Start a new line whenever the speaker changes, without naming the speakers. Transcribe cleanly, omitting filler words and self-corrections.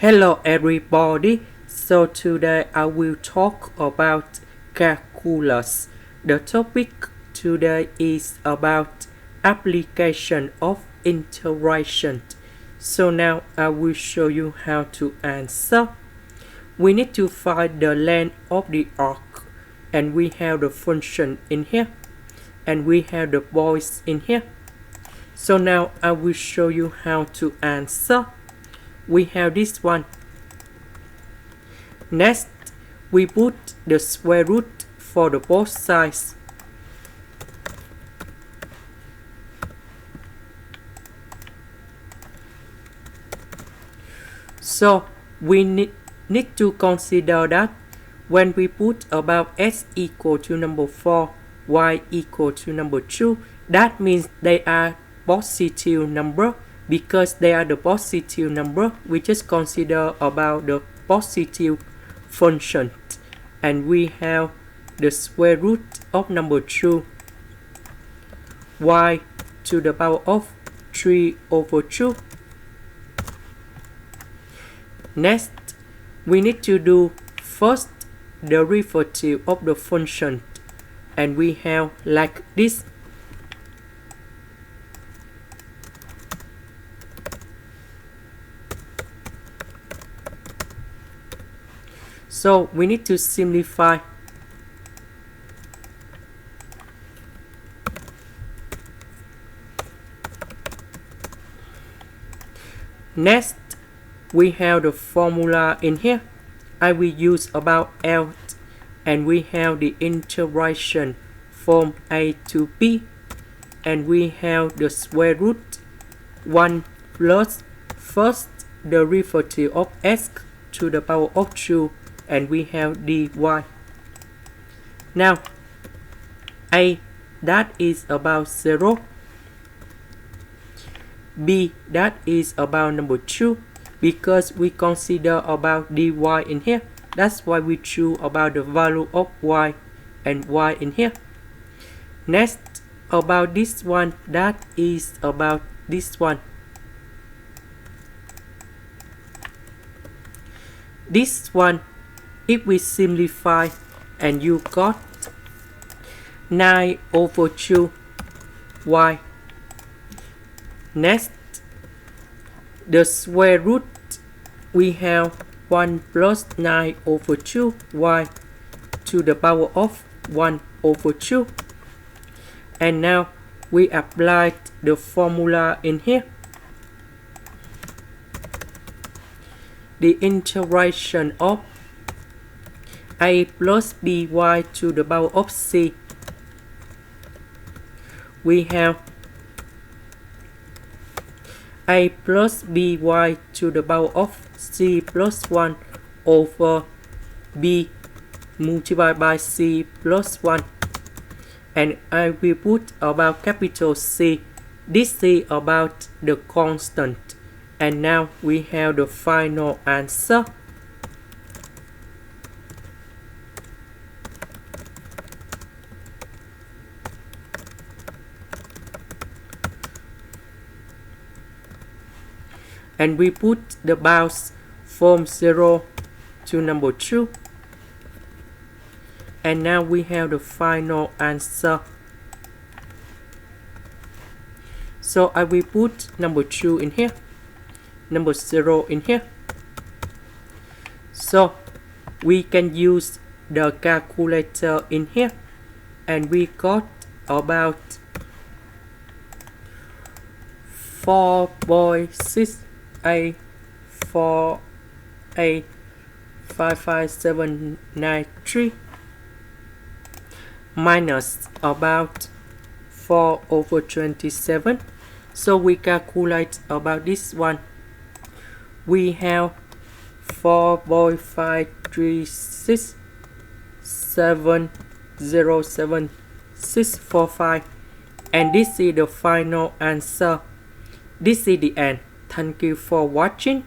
Hello everybody, so today I will talk about calculus. The topic today is about application of integration. So now I will show you how to answer. We need to find the length of the arc, and we have the function in here, and we have the voice in here. So now I will show you how to answer. We have this one. Next, we put the square root for the both sides. So we need to consider that when we put about x equal to number 4, y equal to number 2, that means they are positive number. Because they are the positive number, we just consider about the positive function. And we have the square root of number 2, y to the power of 3 over 2. Next, we need to do first derivative of the function. And we have like this. So we need to simplify. Next, we have the formula in here. I will use about L, and we have the integration from A to B, and we have the square root 1 plus first derivative of x to the power of 2, and we have dy. Now, A, that is about 0. B, that is about number 2. Because we consider about dy in here, that's why we choose about the value of y and y in here. Next, about this one, that is about this one. This one, if we simplify, and you got 9 over 2 y. Next, the square root, we have 1 plus 9 over 2 y to the power of 1 over 2. And now we apply the formula in here. The integration of a plus by to the power of c. We have a plus by to the power of c plus 1 over b multiplied by c plus 1. And I will put about capital C. This is about the constant. And now we have the final answer. And we put the bounds from 0 to number 2. And now we have the final answer. So I will put number 2 in here, number 0 in here. So we can use the calculator in here, and we got about 4.6a55793 minus about 4 over 27. So we calculate about this one. We have 4.536707645, and this is the final answer. This is the end. Thank you for watching.